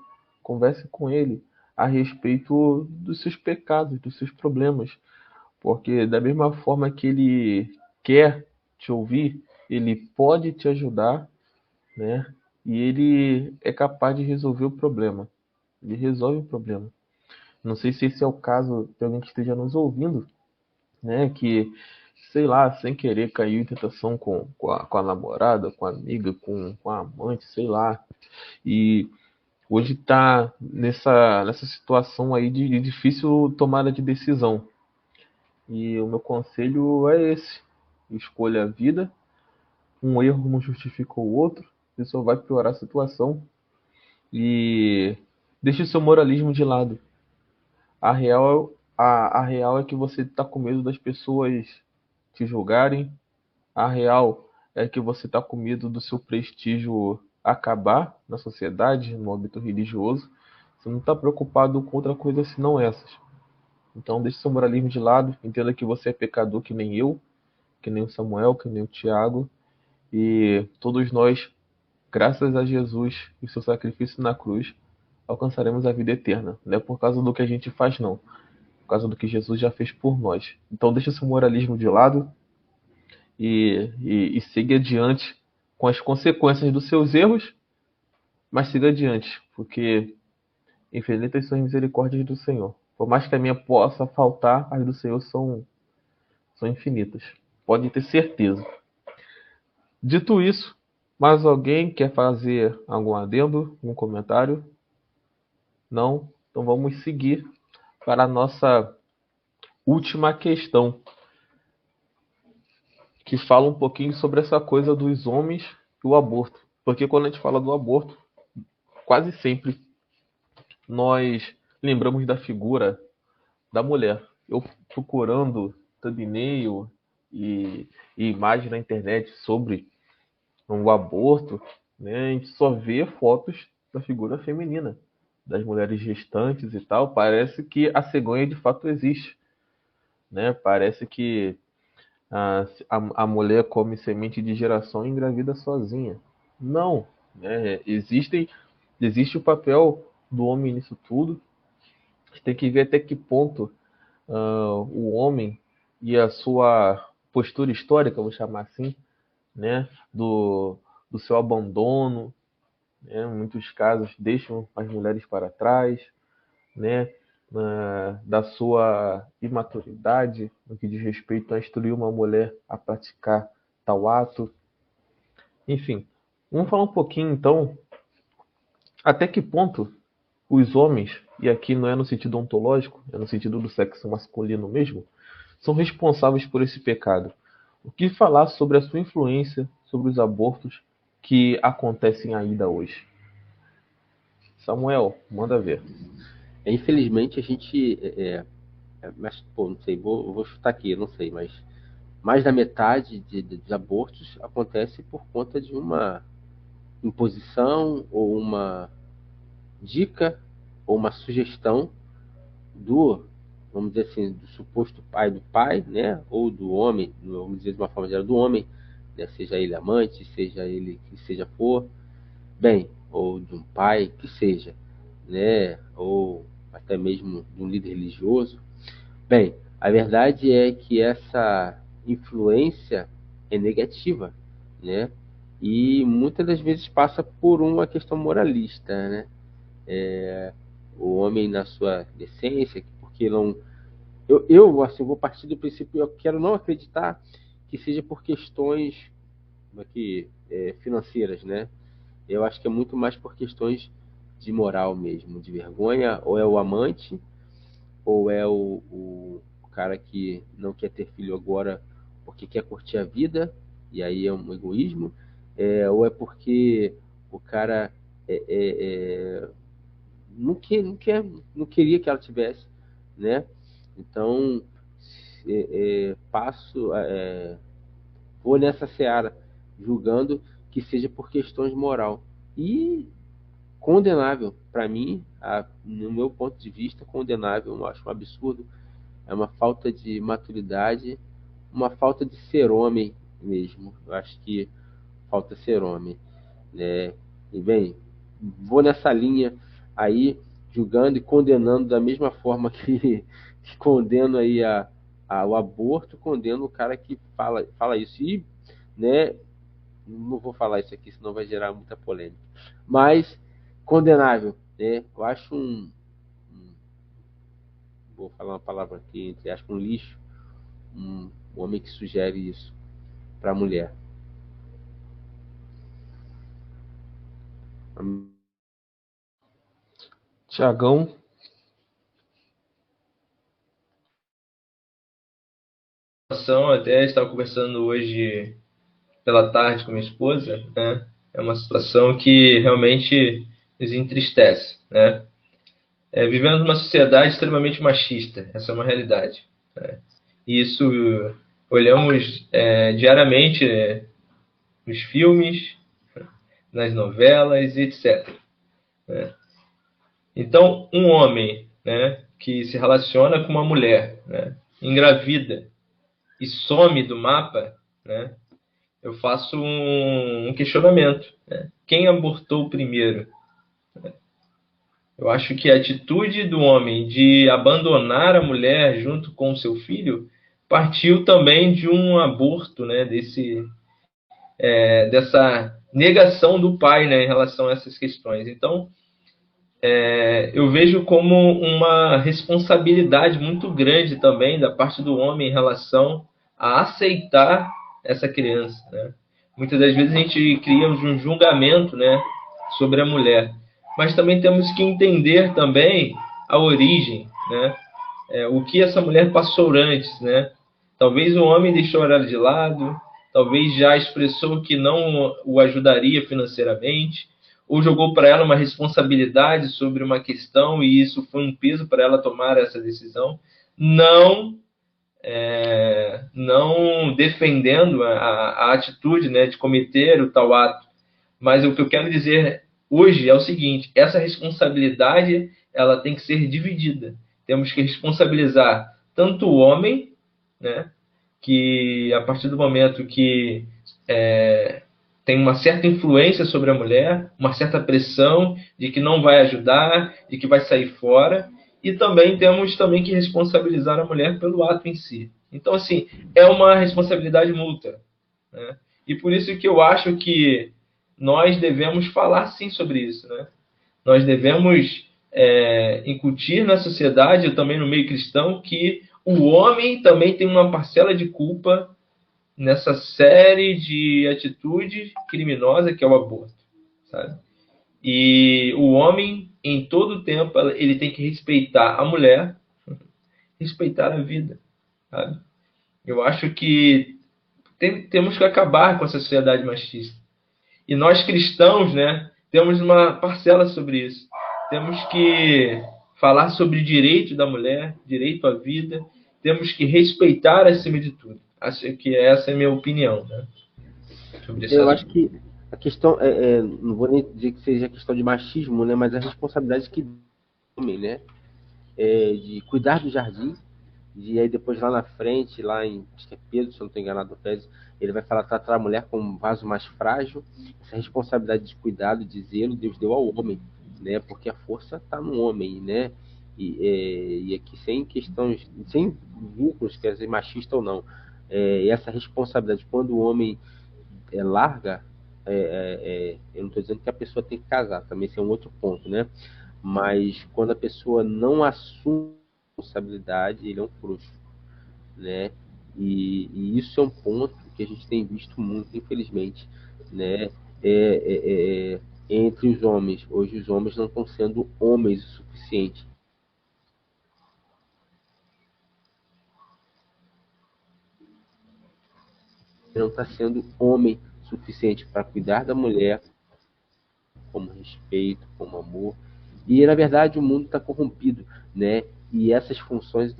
converse com Ele a respeito dos seus pecados, dos seus problemas. Porque da mesma forma que Ele quer te ouvir, Ele pode te ajudar, né? E ele é capaz de resolver o problema. Ele resolve o problema. Não sei se esse é o caso de alguém que esteja nos ouvindo, né? Que, sei lá, sem querer caiu em tentação com a namorada, com a amiga, com a amante, sei lá. E hoje está nessa situação aí de difícil tomada de decisão. E o meu conselho é esse: escolha a vida. Um erro não justifica o outro. Isso só vai piorar a situação. E deixe o seu moralismo de lado. A real é que você está com medo das pessoas te julgarem. A real é que você está com medo do seu prestígio acabar na sociedade, no âmbito religioso. Você não está preocupado com outra coisa senão essas. Então deixe seu moralismo de lado. Entenda que você é pecador que nem eu, que nem o Samuel, que nem o Tiago. E todos nós, graças a Jesus e seu sacrifício na cruz, alcançaremos a vida eterna. Não é por causa do que a gente faz, não. Por causa do que Jesus já fez por nós. Então deixa esse moralismo de lado e siga adiante com as consequências dos seus erros, mas siga adiante, porque infinitas são as misericórdias do Senhor. Por mais que a minha possa faltar, as do Senhor são infinitas. Pode ter certeza. Dito isso, mais alguém quer fazer algum adendo, algum comentário? Não? Então vamos seguir para a nossa última questão, que fala um pouquinho sobre essa coisa dos homens e o aborto. Porque quando a gente fala do aborto, quase sempre nós lembramos da figura da mulher. Eu procurando thumbnail e imagem na internet sobre o aborto, né, a gente só vê fotos da figura feminina, das mulheres gestantes e tal. Parece que a cegonha de fato existe, né? Parece que a mulher come semente de geração e engravida sozinha. Não, né? Existe o papel do homem nisso tudo. A gente tem que ver até que ponto o homem e a sua postura histórica, vou chamar assim, né, do seu abandono, né, em muitos casos deixam as mulheres para trás, né, da sua imaturidade no que diz respeito a instruir uma mulher a praticar tal ato. Enfim, vamos falar um pouquinho então até que ponto os homens, e aqui não é no sentido ontológico, é no sentido do sexo masculino mesmo, são responsáveis por esse pecado. O que falar sobre a sua influência sobre os abortos que acontecem ainda hoje? Samuel, manda ver. Infelizmente, a gente. Mas, pô, não sei, vou chutar aqui, eu não sei, mas mais da metade dos abortos acontece por conta de uma imposição ou uma dica ou uma sugestão do, vamos dizer assim, do suposto pai, né? Ou do homem, vamos dizer de uma forma geral, do homem, né? Seja ele amante, seja ele que seja for, bem, ou de um pai, que seja, né? Ou até mesmo de um líder religioso. Bem, a verdade é que essa influência é negativa, né? E muitas das vezes passa por uma questão moralista, né? O homem na sua decência, porque não. Eu assim, vou partir do princípio, eu quero não acreditar que seja por questões aqui, financeiras, né? Eu acho que é muito mais por questões de moral mesmo, de vergonha, ou é o amante, ou é o cara que não quer ter filho agora porque quer curtir a vida, e aí é um egoísmo, ou é porque o cara não queria que ela tivesse, né? Então, passo, vou nessa seara, julgando que seja por questões moral. E condenável, para mim, no meu ponto de vista, condenável, eu acho um absurdo, é uma falta de maturidade, uma falta de ser homem mesmo. Eu acho que falta ser homem, né? E bem, vou nessa linha aí, julgando e condenando da mesma forma que condeno aí o aborto, condeno o cara que fala isso. E, né, não vou falar isso aqui, senão vai gerar muita polêmica. Mas, condenável, né? Eu acho vou falar uma palavra aqui, entre aspas, um lixo, um homem que sugere isso para a mulher. Tiagão, Até estava conversando hoje pela tarde com minha esposa, né? É uma situação que realmente nos entristece, né? Vivemos numa sociedade extremamente machista, essa é uma realidade, né? E isso olhamos diariamente nos filmes, nas novelas, etc. Né? Então, um homem, né, que se relaciona com uma mulher, né, engravida e some do mapa, né, eu faço um questionamento. Né? Quem abortou primeiro? Eu acho que a atitude do homem de abandonar a mulher junto com o seu filho partiu também de um aborto, né, dessa negação do pai, né, em relação a essas questões. Então, eu vejo como uma responsabilidade muito grande também da parte do homem em relação a aceitar essa criança, né? Muitas das vezes a gente cria um julgamento, né, sobre a mulher, mas também temos que entender também a origem, né? O que essa mulher passou antes, né? Talvez o homem deixou ela de lado, talvez já expressou que não o ajudaria financeiramente, ou jogou para ela uma responsabilidade sobre uma questão e isso foi um peso para ela tomar essa decisão, não não defendendo a atitude, né, de cometer o tal ato. Mas o que eu quero dizer hoje é o seguinte: essa responsabilidade ela tem que ser dividida. Temos que responsabilizar tanto o homem, né, que a partir do momento que tem uma certa influência sobre a mulher, uma certa pressão de que não vai ajudar, de que vai sair fora, e também temos também que responsabilizar a mulher pelo ato em si. Então, assim, é uma responsabilidade mútua, né? E por isso que eu acho que nós devemos falar sim sobre isso, né? Nós devemos incutir na sociedade, e também no meio cristão, que o homem também tem uma parcela de culpa nessa série de atitudes criminosas que é o aborto, sabe? E o homem, em todo o tempo, ele tem que respeitar a mulher, respeitar a vida, sabe? Eu acho que temos que acabar com essa sociedade machista. E nós cristãos, né, temos uma parcela sobre isso. Temos que falar sobre direito da mulher, direito à vida. Temos que respeitar acima de tudo. Acho que essa é a minha opinião, né, sobre esse Eu acho assunto. que a questão, não vou nem dizer que seja questão de machismo, né? Mas a responsabilidade que homem, né? De cuidar do jardim, e aí depois lá na frente, lá em, acho que é Pedro, se eu não estou enganado, Pedro, ele vai falar tratar a mulher como um vaso mais frágil. Essa responsabilidade de cuidado, de zelo, Deus deu ao homem, né? Porque a força está no homem, né? E aqui sem questões, sem vínculos, quer dizer, machista ou não. Essa responsabilidade, quando o homem larga, eu não estou dizendo que a pessoa tem que casar, também esse é um outro ponto, né? Mas quando a pessoa não assume a responsabilidade, ele é um frouxo, né? E isso é um ponto que a gente tem visto muito, infelizmente, né? Entre os homens. Hoje os homens não estão sendo homens o suficiente. Não está sendo homem suficiente para cuidar da mulher, como respeito, como amor. E, na verdade, o mundo está corrompido, né? E essas funções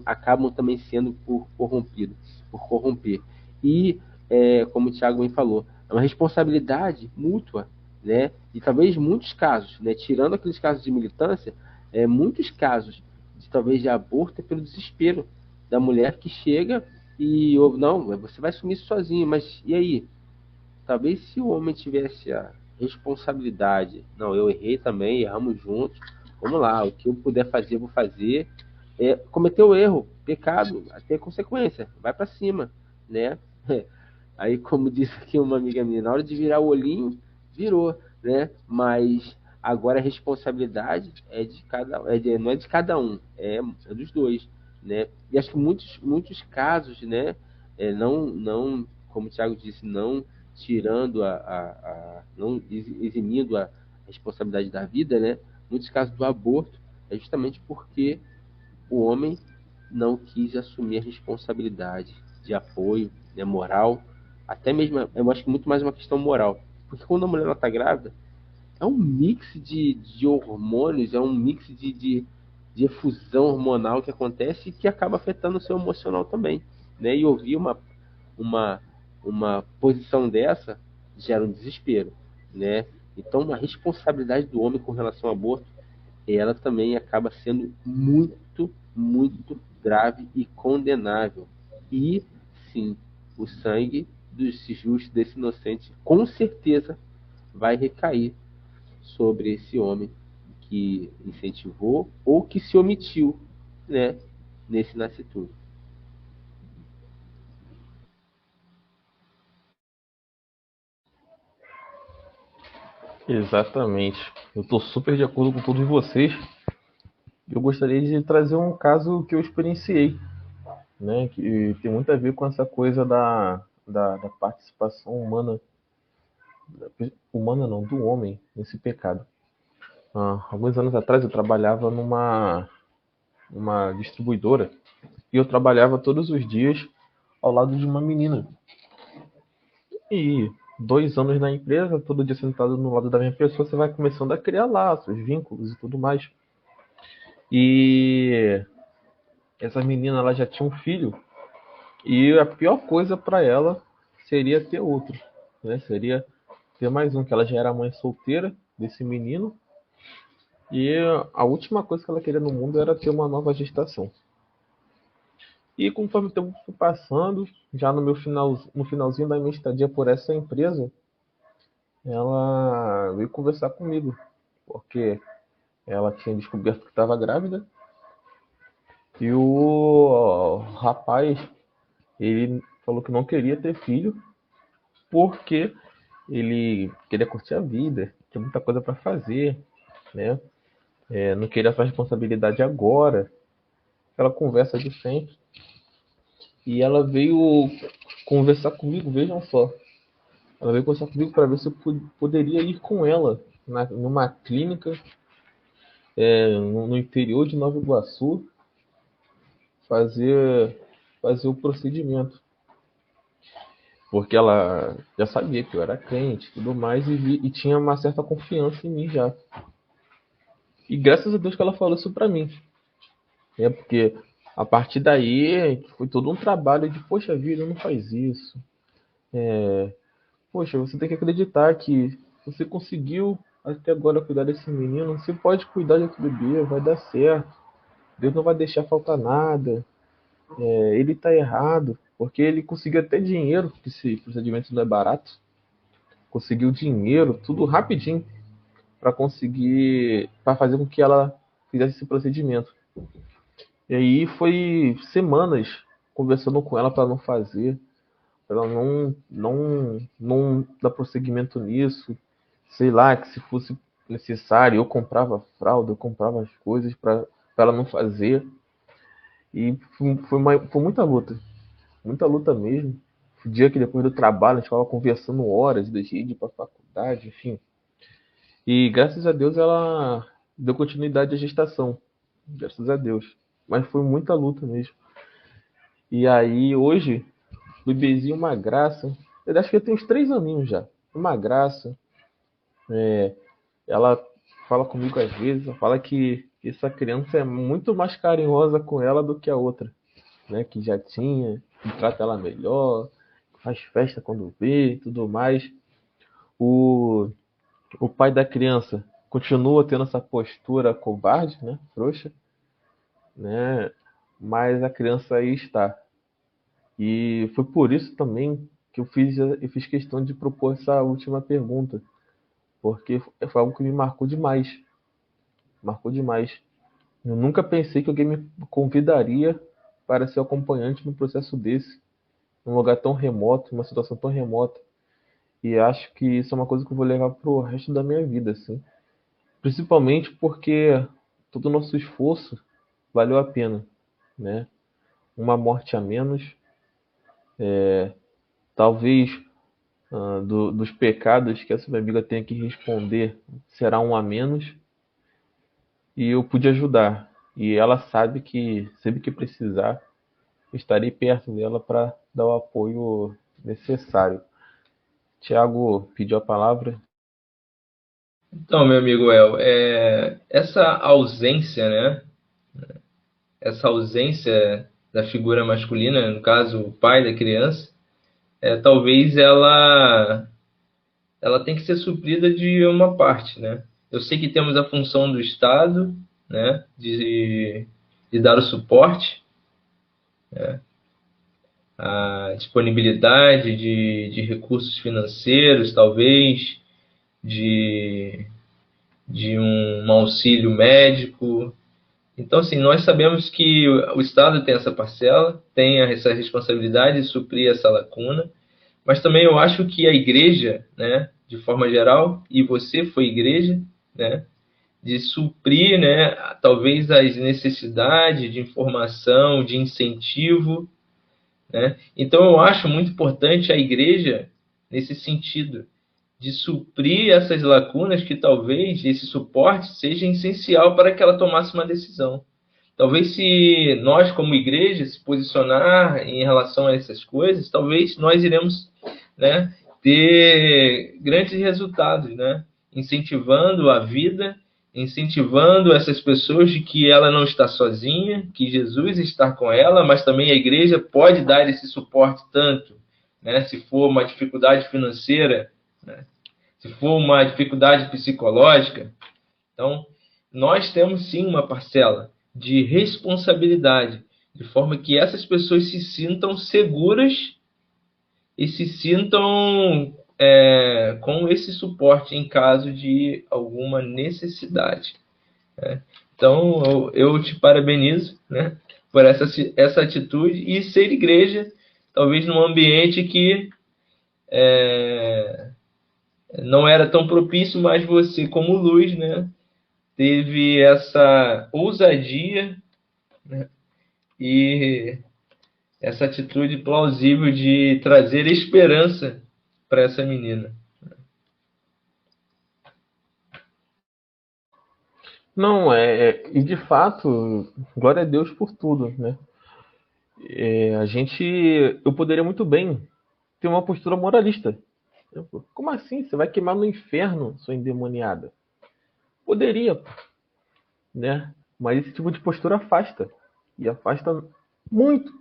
acabam também sendo por corromper. E, como o Thiago bem falou, é uma responsabilidade mútua, né? E talvez muitos casos, né? Tirando aqueles casos de militância, muitos casos de talvez de aborto é pelo desespero da mulher que chega e não, você vai assumir isso sozinho, mas e aí? Talvez se o homem tivesse a responsabilidade, não, eu errei também, erramos juntos, vamos lá, o que eu puder fazer, eu vou fazer. Cometeu erro, pecado, até consequência, vai para cima, né? Aí, como disse aqui uma amiga minha, na hora de virar o olhinho, virou, né? Mas agora a responsabilidade não é de cada um, é dos dois, né? E acho que muitos casos, né? Não, como o Thiago disse, não tirando não eximindo a responsabilidade da vida, né? Muitos casos do aborto é justamente porque o homem não quis assumir a responsabilidade de apoio, né, moral, até mesmo, eu acho que muito mais uma questão moral, porque quando a mulher está grávida, é um mix de hormônios, é um mix de efusão hormonal que acontece e que acaba afetando o seu emocional também, né? E ouvir uma, uma posição dessa gera um desespero, né? Então, a responsabilidade do homem com relação ao aborto, ela também acaba sendo muito, muito grave e condenável. E, sim, o sangue desse justo, desse inocente, com certeza vai recair sobre esse homem que incentivou ou que se omitiu, né, nesse nascituro. Exatamente. Eu estou super de acordo com todos vocês. Eu gostaria de trazer um caso que eu experienciei, né? Que tem muito a ver com essa coisa da participação humana, humana não, do homem nesse pecado. Alguns anos atrás eu trabalhava numa distribuidora e eu trabalhava todos os dias ao lado de uma menina. E 2 anos na empresa, todo dia sentado no lado da minha pessoa, você vai começando a criar laços, vínculos e tudo mais. E essa menina, ela já tinha um filho e a pior coisa para ela seria ter outro, né? Seria ter mais um, que ela já era mãe solteira desse menino e a última coisa que ela queria no mundo era ter uma nova gestação. E conforme o tempo foi passando, já no finalzinho da minha estadia por essa empresa, ela veio conversar comigo, porque ela tinha descoberto que estava grávida e o rapaz, ele falou que não queria ter filho porque ele queria curtir a vida, tinha muita coisa para fazer, né? Não queria essa responsabilidade agora, aquela conversa de sempre. E ela veio conversar comigo, vejam só. Ela veio conversar comigo para ver se eu poderia ir com ela numa clínica no interior de Nova Iguaçu fazer, fazer o procedimento. Porque ela já sabia que eu era crente e tudo mais e tinha uma certa confiança em mim já. E graças a Deus que ela falou isso pra mim. Porque a partir daí foi todo um trabalho de, poxa vida, não faz isso. Poxa, você tem que acreditar que você conseguiu até agora cuidar desse menino, você pode cuidar de outro bebê, vai dar certo. Deus não vai deixar faltar nada. Ele tá errado, porque ele conseguiu até dinheiro, porque esse procedimento não é barato. Conseguiu dinheiro, tudo rapidinho, para conseguir, para fazer com que ela fizesse esse procedimento. E aí foi semanas conversando com ela para não fazer, para ela não dar prosseguimento nisso. Sei lá, que se fosse necessário, eu comprava fralda, eu comprava as coisas para ela não fazer. E foi muita luta mesmo. O dia que depois do trabalho a gente estava conversando horas, deixei de ir para a faculdade, enfim. E graças a Deus ela deu continuidade à gestação. Graças a Deus. Mas foi muita luta mesmo. E aí hoje, o bebezinho é uma graça. Eu acho que tem uns 3 aninhos já. Uma graça. Ela fala comigo às vezes, fala que essa criança é muito mais carinhosa com ela do que a outra, né? Que já tinha, que trata ela melhor, faz festa quando vê e tudo mais. O, o pai da criança continua tendo essa postura covarde, né? Frouxa, né? Mas a criança aí está. E foi por isso também que eu fiz questão de propor essa última pergunta, porque foi algo que me marcou demais. Marcou demais. Eu nunca pensei que alguém me convidaria para ser acompanhante num processo desse, num lugar tão remoto, numa situação tão remota. E acho que isso é uma coisa que eu vou levar pro resto da minha vida, assim. Principalmente porque todo o nosso esforço valeu a pena, né? Uma morte a menos, talvez dos pecados que essa minha amiga tenha que responder será um a menos, e eu pude ajudar. E ela sabe que sempre que precisar, estarei perto dela para dar o apoio necessário. Tiago pediu a palavra. Então, meu amigo El, essa ausência, né? Essa ausência da figura masculina, no caso, o pai da criança, talvez ela tem que ser suprida de uma parte, né? Eu sei que temos a função do Estado, né? De dar o suporte, a disponibilidade de recursos financeiros, talvez, de, de um auxílio médico. Então, assim, nós sabemos que o Estado tem essa parcela, tem essa responsabilidade de suprir essa lacuna, mas também eu acho que a igreja, né, de forma geral, e você foi igreja, né, de suprir, né, talvez as necessidades de informação, de incentivo, né? Então eu acho muito importante a igreja nesse sentido de suprir essas lacunas que talvez esse suporte seja essencial para que ela tomasse uma decisão. Talvez se nós como igreja se posicionar em relação a essas coisas, talvez nós iremos, né, ter grandes resultados, né? Incentivando a vida, incentivando essas pessoas de que ela não está sozinha, que Jesus está com ela, mas também a igreja pode dar esse suporte tanto, né? Se for uma dificuldade financeira, né? Se for uma dificuldade psicológica. Então, nós temos sim uma parcela de responsabilidade, de forma que essas pessoas se sintam seguras e se sintam com esse suporte em caso de alguma necessidade, né? Então, eu te parabenizo, né, por essa atitude e ser igreja, talvez num ambiente que não era tão propício, mas você, como luz, né, teve essa ousadia, né, e essa atitude plausível de trazer esperança para essa menina. Não, e de fato, glória a Deus por tudo, né? Eu poderia muito bem ter uma postura moralista. Como assim? Você vai queimar no inferno, sua endemoniada? Poderia, né? Mas esse tipo de postura afasta. E afasta muito.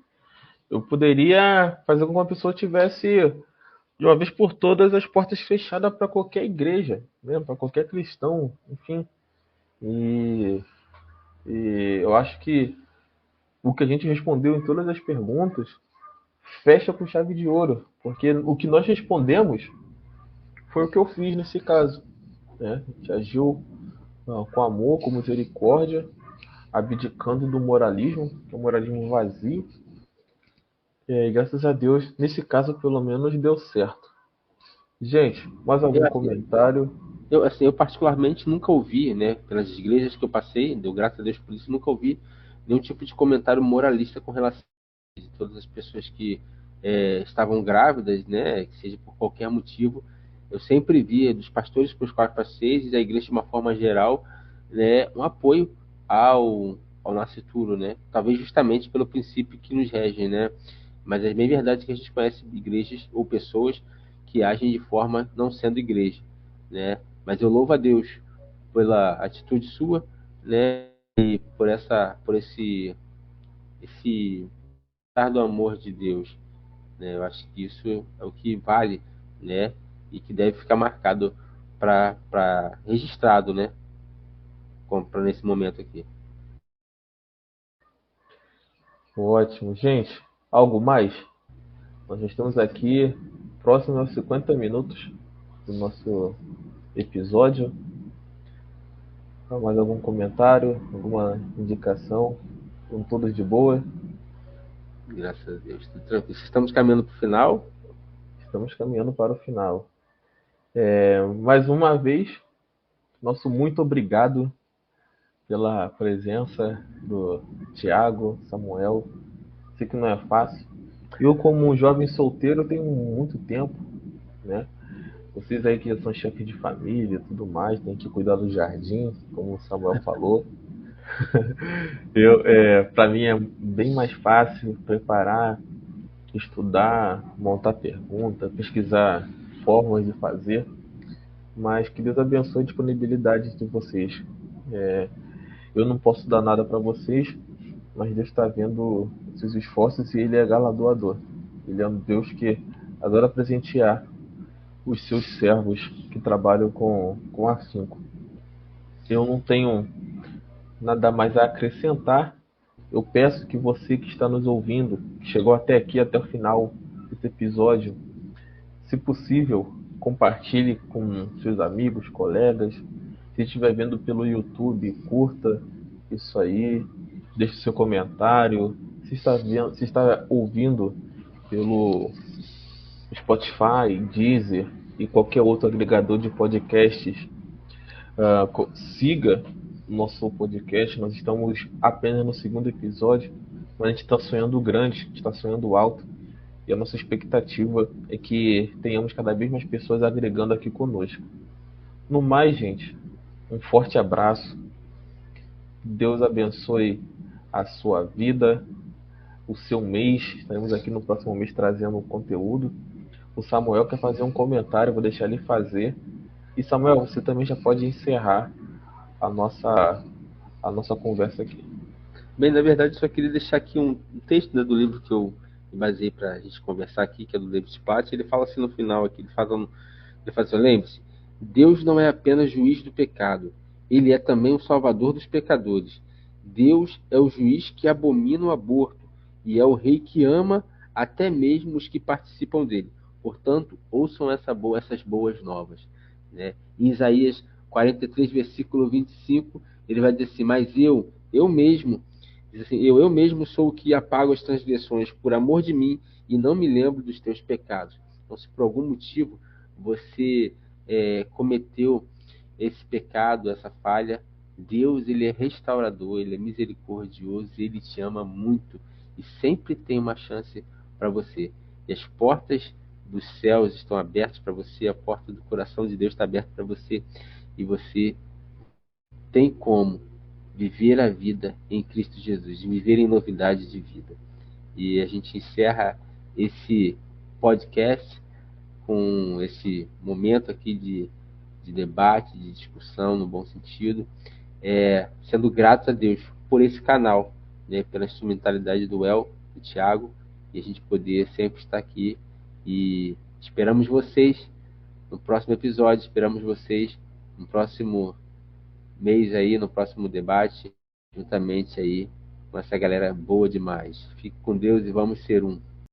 Eu poderia fazer com que uma pessoa tivesse, de uma vez por todas, as portas fechadas para qualquer igreja, né? Para qualquer cristão, enfim. E, e eu acho que o que a gente respondeu em todas as perguntas fecha com chave de ouro. Porque o que nós respondemos foi o que eu fiz nesse caso, né? A gente agiu com amor, com misericórdia, abdicando do moralismo, que é um moralismo vazio. E graças a Deus, nesse caso, pelo menos deu certo. Gente, mais algum Eu, comentário? assim, eu particularmente nunca ouvi, né, pelas igrejas que eu passei, deu graças a Deus por isso, nunca ouvi nenhum tipo de comentário moralista com relação a todas as pessoas que estavam grávidas, né, que seja por qualquer motivo. Eu sempre via dos pastores para os quais passei e da igreja de uma forma geral, né, um apoio ao nascituro, né, talvez justamente pelo princípio que nos rege, né, mas é bem verdade que a gente conhece igrejas ou pessoas que agem de forma não sendo igreja, né, mas eu louvo a Deus pela atitude sua, né? E por esse dar do amor de Deus, né? Eu acho que isso é o que vale, né? E que deve ficar marcado para registrado, né? Para nesse momento aqui. Ótimo, gente. Algo mais? Nós já estamos aqui próximo aos 50 minutos do nosso episódio. Mais algum comentário, alguma indicação? Estão todos de boa? Graças a Deus, tudo tranquilo. Estamos caminhando para o final. Estamos caminhando para o final. Mais uma vez, nosso muito obrigado pela presença do Tiago, Samuel. Sei que não é fácil. Eu, como um jovem solteiro, tenho muito tempo, né? Vocês aí que são chefes de família e tudo mais, tem que cuidar do jardim, como o Samuel falou. Para mim é bem mais fácil preparar, estudar, montar pergunta, pesquisar formas de fazer, mas que Deus abençoe a disponibilidade de vocês. Eu não posso dar nada para vocês, mas Deus está vendo esses esforços e Ele é galardoador. Ele é um Deus que adora presentear os seus servos que trabalham com afinco. Eu não tenho nada mais a acrescentar. Eu peço que você que está nos ouvindo, que chegou até aqui, até o final desse episódio, se possível, compartilhe com seus amigos, colegas. Se estiver vendo pelo YouTube, curta isso aí, deixe seu comentário. Se está ouvindo pelo Spotify, Deezer e qualquer outro agregador de podcasts, siga o nosso podcast. Nós estamos apenas no segundo episódio, mas a gente está sonhando grande, a gente está sonhando alto. E a nossa expectativa é que tenhamos cada vez mais pessoas agregando aqui conosco. No mais, gente, um forte abraço. Deus abençoe a sua vida, o seu mês. Estaremos aqui no próximo mês trazendo conteúdo. O Samuel quer fazer um comentário, vou deixar ele fazer. E Samuel, você também já pode encerrar a nossa conversa aqui. Bem, na verdade, só queria deixar aqui um texto, né, do livro que eu me baseei para a gente conversar aqui, que é do David Platt. Ele fala assim no final aqui, ele fala assim: lembre-se, Deus não é apenas juiz do pecado, Ele é também o salvador dos pecadores. Deus é o juiz que abomina o aborto e é o rei que ama até mesmo os que participam dele. Portanto, ouçam essas boas novas, né? Em Isaías 43, versículo 25, ele vai dizer assim: mas eu mesmo, diz assim, eu mesmo sou o que apago as transgressões por amor de mim e não me lembro dos teus pecados. Então, se por algum motivo você cometeu esse pecado, essa falha, Deus, ele é restaurador, ele é misericordioso, ele te ama muito e sempre tem uma chance para você. E as portas dos céus estão abertas para você, a porta do coração de Deus está aberta para você, e você tem como viver a vida em Cristo Jesus, viver em novidade de vida. E a gente encerra esse podcast com esse momento aqui de debate, de discussão, no bom sentido, sendo grato a Deus por esse canal, né, pela instrumentalidade do El, do Thiago, e a gente poder sempre estar aqui. E esperamos vocês no próximo episódio, esperamos vocês no próximo mês aí, no próximo debate, juntamente aí com essa galera boa demais. Fique com Deus e vamos ser um.